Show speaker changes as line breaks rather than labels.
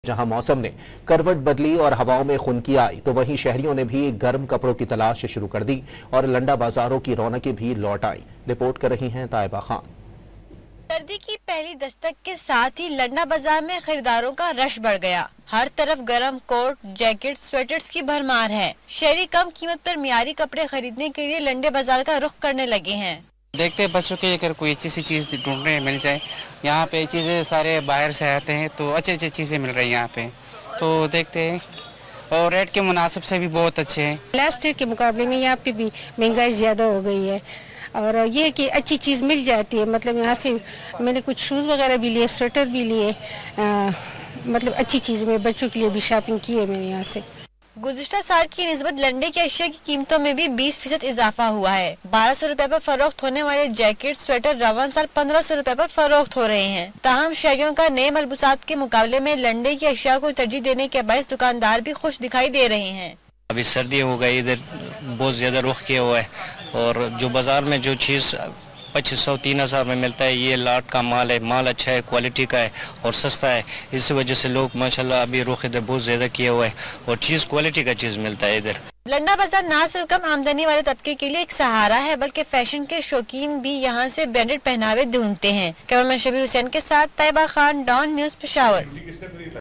जहां मौसम ने करवट बदली और हवाओं में खुनकी आई तो वहीं शहरियों ने भी गर्म कपड़ों की तलाश शुरू कर दी और लंडा बाजारों की रौनकें भी लौट आई। रिपोर्ट कर रही हैं ताइबा खान।
सर्दी की पहली दस्तक के साथ ही लंडा बाजार में खरीदारों का रश बढ़ गया। हर तरफ गर्म कोट, जैकेट, स्वेटर्स की भरमार है। शहरी कम कीमत पर मियारी कपड़े खरीदने के लिए लंडे बाजार का रुख करने लगे हैं।
देखते हैं बच्चों के अगर कोई अच्छी सी चीज़ ढूंढने मिल जाए, यहाँ पे चीज़ें सारे बाहर से आते हैं तो अच्छी चीज़ें मिल रही हैं यहाँ पे, तो देखते हैं और रेट के मुनासिब से भी बहुत अच्छे हैं।
लास्ट ईयर के मुकाबले में यहाँ पे भी महंगाई ज़्यादा हो गई है और ये कि अच्छी चीज़ मिल जाती है। मतलब यहाँ से मैंने कुछ शूज़ वगैरह भी लिए, स्वेटर भी लिए, मतलब अच्छी चीज़ में बच्चों के लिए भी शॉपिंग की है मैंने यहाँ से।
गुज़िश्ता साल की निस्बत लंडे की अशिया की कीमतों में भी 20% इजाफा हुआ है। 1200 रुपए पर फरोख्त होने वाले जैकेट, स्वेटर रवान साल 1500 रुपए पर फरोख्त हो रहे हैं। ताहम शहरियों का नए मलबूसात के मुकाबले में लंडे की अशिया को तरजीह देने के बायस दुकानदार भी खुश दिखाई दे रहे हैं।
अभी सर्दी हो गई, इधर बहुत ज़्यादा रुख किया हुआ है और जो बाज़ार में जो चीज़ 2500-3000 में मिलता है, ये लाट का माल है, माल अच्छा है, क्वालिटी का है और सस्ता है। इस वजह से लोग माशाल्लाह अभी रुख इधर बहुत ज़्यादा किया हुआ है और चीज़ क्वालिटी का चीज़ मिलता है इधर।
लंडा बाजार न सिर्फ कम आमदनी वाले तबके के लिए एक सहारा है बल्कि फैशन के शौकीन भी यहाँ से ब्रांडेड पहनावे ढूंढते हैं। कैमरामैन शबीर हुसैन के साथ ताइबा खान, डॉन न्यूज़, पेशावर।